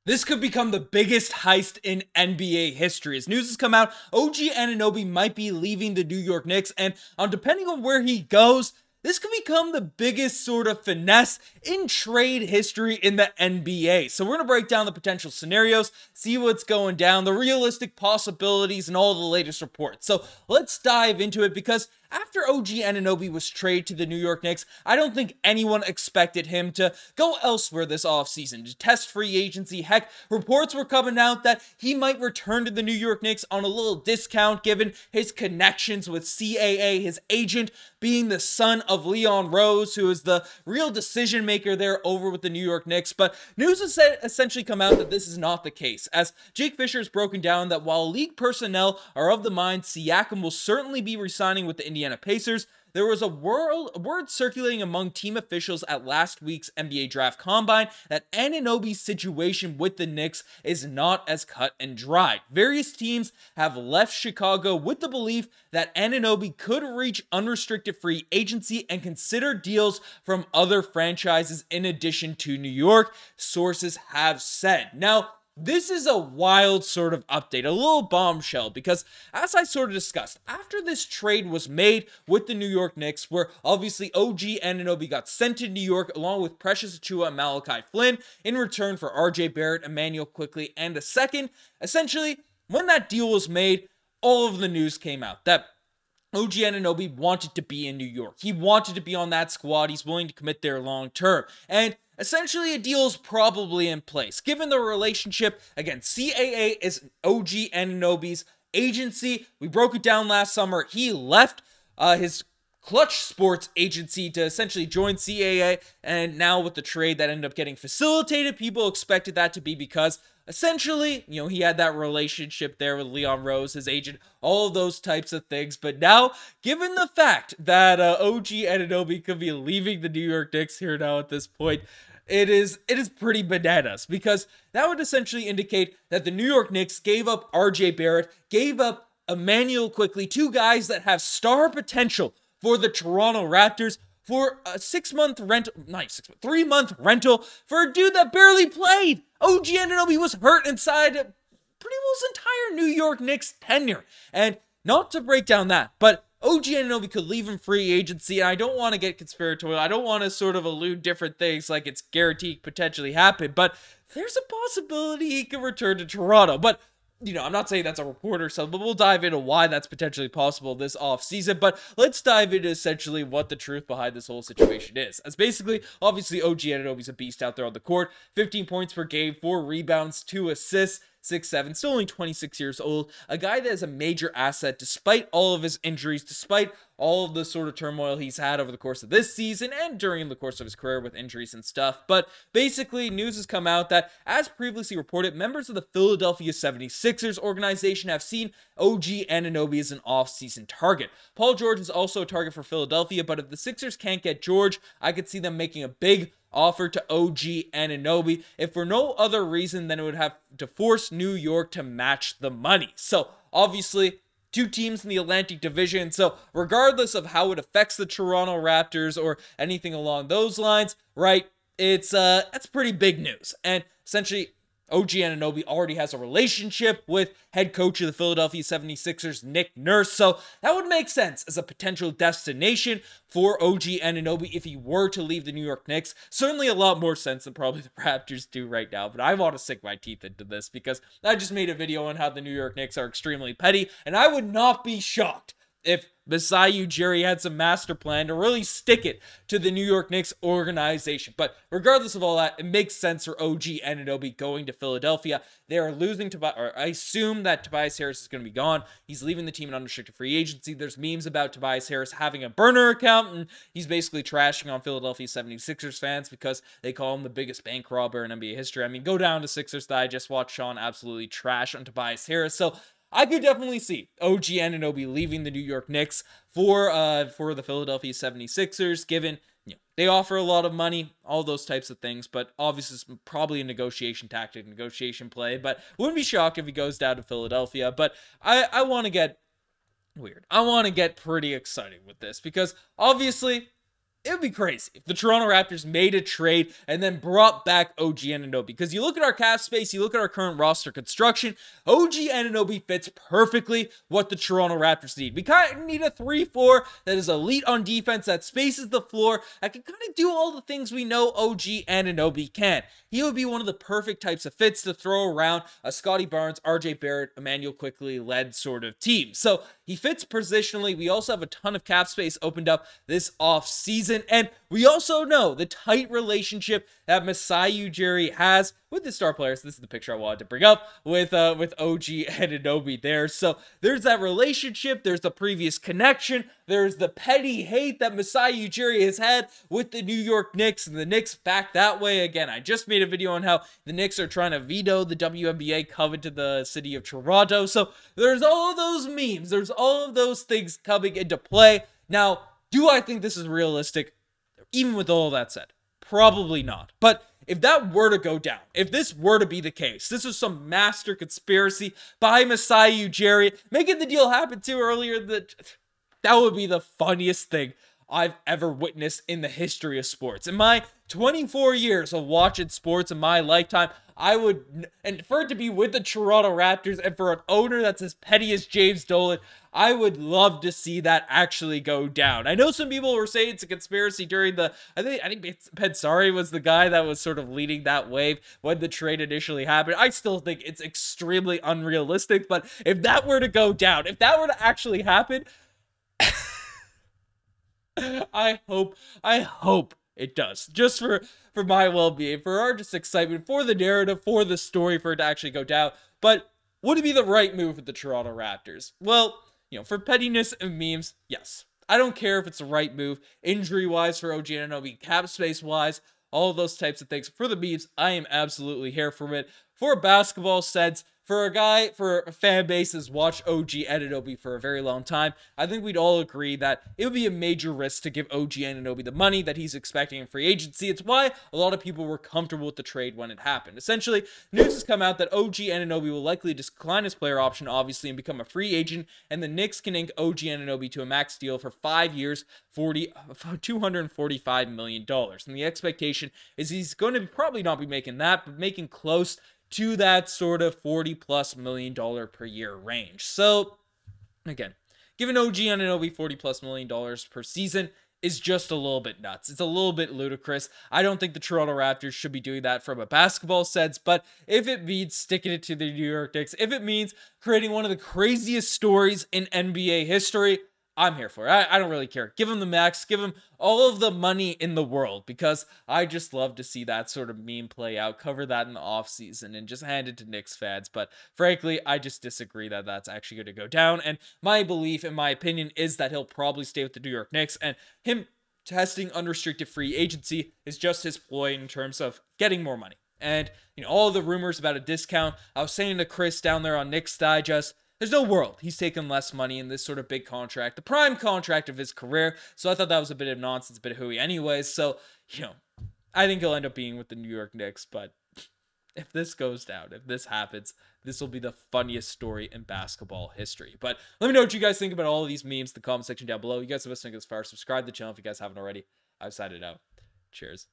This could become the biggest heist in NBA history. As news has come out, OG Anunoby might be leaving the New York Knicks, and depending on where he goes, this could become the biggest sort of finesse in trade history in the NBA. So we're going to break down the potential scenarios, see what's going down, the realistic possibilities, and all the latest reports. So let's dive into it, because after OG Anunoby was traded to the New York Knicks, I don't think anyone expected him to go elsewhere this offseason, to test free agency. Heck, reports were coming out that he might return to the New York Knicks on a little discount given his connections with CAA, his agent being the son of Leon Rose, who is the real decision maker there over with the New York Knicks. But news has essentially come out that this is not the case, as Jake Fisher has broken down that while league personnel are of the mind Siakam will certainly be resigning with the Indiana Pacers, there was a word circulating among team officials at last week's NBA Draft Combine that Anunoby's situation with the Knicks is not as cut and dried. Various teams have left Chicago with the belief that Anunoby could reach unrestricted free agency and consider deals from other franchises in addition to New York, sources have said. Now, this is a wild sort of update, a little bombshell, because as I sort of discussed, after this trade was made with the New York Knicks, where obviously OG Anunoby got sent to New York along with Precious Achiuwa and Malachi Flynn in return for RJ Barrett, Immanuel Quickley, and a second, essentially, when that deal was made, all of the news came out that OG Anunoby wanted to be in New York. He wanted to be on that squad. He's willing to commit there long term. And essentially, a deal is probably in place. Given the relationship, again, CAA is OG Anunoby's agency. We broke it down last summer. He left his Clutch Sports agency to essentially join CAA, and now with the trade that ended up getting facilitated, people expected that to be because essentially, he had that relationship there with Leon Rose, his agent, all of those types of things. But now, given the fact that OG Anunoby could be leaving the New York Knicks here now at this point, it is pretty bananas, because that would essentially indicate that the New York Knicks gave up RJ Barrett, gave up Immanuel Quickley, two guys that have star potential for the Toronto Raptors, for a 3-month rental for a dude that barely played. OG Anunoby was hurt inside pretty well his entire New York Knicks tenure. And not to break down that, but OG Anunoby could leave in free agency, and I don't want to get conspiratorial. I don't want to sort of allude different things like it's guaranteed potentially happen, but there's a possibility he could return to Toronto. But I'm not saying that's a report or something, but we'll dive into why that's potentially possible this offseason. But let's dive into essentially what the truth behind this whole situation is. As basically, obviously, OG Anunoby's a beast out there on the court. 15 points per game, 4 rebounds, 2 assists, 6'7", still only 26 years old. A guy that is a major asset despite all of his injuries, despite all of the sort of turmoil he's had over the course of this season and during the course of his career with injuries and stuff. But basically, news has come out that, as previously reported, members of the Philadelphia 76ers organization have seen OG Anunoby as an off-season target. Paul George is also a target for Philadelphia, but if the Sixers can't get George, I could see them making a big offer to OG Anunoby, if for no other reason than it would have to force New York to match the money. So obviously, two teams in the Atlantic Division, so regardless of how it affects the Toronto Raptors or anything along those lines, right, that's pretty big news. And essentially, OG Anunoby already has a relationship with head coach of the Philadelphia 76ers, Nick Nurse, so that would make sense as a potential destination for OG Anunoby if he were to leave the New York Knicks. Certainly a lot more sense than probably the Raptors do right now, but I want to sink my teeth into this because I just made a video on how the New York Knicks are extremely petty, and I would not be shocked if Masai Ujiri had some master plan to really stick it to the New York Knicks organization. But regardless of all that, it makes sense for OG Anunoby going to Philadelphia. They are losing I assume that Tobias Harris is going to be gone. He's leaving the team in unrestricted free agency. There's memes about Tobias Harris having a burner account, and he's basically trashing on Philadelphia 76ers fans because they call him the biggest bank robber in NBA history. I mean, go down to Sixers Digest, watch Sean absolutely trash on Tobias Harris. So I could definitely see OG Anunoby leaving the New York Knicks for the Philadelphia 76ers, given they offer a lot of money, all those types of things, but obviously it's probably a negotiation tactic, negotiation play, but wouldn't be shocked if he goes down to Philadelphia. But I want to get weird. I want to get pretty excited with this because obviously it would be crazy if the Toronto Raptors made a trade and then brought back OG Anunoby. Because you look at our cap space, you look at our current roster construction, OG Anunoby fits perfectly what the Toronto Raptors need. We kind of need a 3-4 that is elite on defense, that spaces the floor, that can kind of do all the things we know OG Anunoby can. He would be one of the perfect types of fits to throw around a Scottie Barnes, RJ Barrett, Immanuel Quickley led sort of team. So he fits positionally. We also have a ton of cap space opened up this off season, and we also know the tight relationship that Masai Ujiri has with the star players. This is the picture I wanted to bring up with OG Anunoby there. So there's that relationship, there's the previous connection, there's the petty hate that Masai Ujiri has had with the New York Knicks, and the Knicks back that way again. I just made a video on how the Knicks are trying to veto the WNBA coming to the city of Toronto. So there's all of those memes, there's all of those things coming into play. Now, do I think this is realistic? Even with all that said, probably not. But if that were to go down, if this were to be the case, this is some master conspiracy by Masai Ujiri, making the deal happen too earlier, that would be the funniest thing I've ever witnessed in the history of sports. In my 24 years of watching sports in my lifetime, I would, and for it to be with the Toronto Raptors and for an owner that's as petty as James Dolan, I would love to see that actually go down. I know some people were saying it's a conspiracy during the, I think Pensari was the guy that was sort of leading that wave when the trade initially happened. I still think it's extremely unrealistic, but if that were to go down, if that were to actually happen, I hope it does, just for my well-being, for our just excitement, for the narrative, for the story, for it to actually go down. But would it be the right move with the Toronto Raptors? Well, you know, for pettiness and memes, yes. I don't care if it's the right move, injury-wise for OG Anunoby, cap space-wise, all of those types of things. For the memes, I am absolutely here for it. For a basketball sense, for a fan base that's watched OG Anunoby for a very long time, I think we'd all agree that it would be a major risk to give OG Anunoby the money that he's expecting in free agency. It's why a lot of people were comfortable with the trade when it happened. Essentially, news has come out that OG Anunoby will likely decline his player option, obviously, and become a free agent, and the Knicks can ink OG Anunoby to a max deal for 5 years, $245 million. And the expectation is he's going to probably not be making that, but making close to that sort of $40+ million per year range. So, again, giving OG Anunoby $40+ million per season is just a little bit nuts. It's a little bit ludicrous. I don't think the Toronto Raptors should be doing that from a basketball sense, but if it means sticking it to the New York Knicks, if it means creating one of the craziest stories in NBA history, I'm here for it. I don't really care. Give him the max. Give him all of the money in the world, because I just love to see that sort of meme play out. Cover that in the offseason and just hand it to Knicks fans. But frankly, I just disagree that that's actually going to go down. And my belief, in my opinion, is that he'll probably stay with the New York Knicks. And him testing unrestricted free agency is just his ploy in terms of getting more money. And, you know, all the rumors about a discount. I was saying to Chris down there on Knicks Digest, there's no world he's taking less money in this sort of big contract, the prime contract of his career. So I thought that was a bit of nonsense, a bit of hooey anyways. So, you know, I think he'll end up being with the New York Knicks. But if this goes down, if this happens, this will be the funniest story in basketball history. But let me know what you guys think about all of these memes in the comment section down below. You guys have listened this far. Subscribe to the channel if you guys haven't already. I've signed it out. Cheers.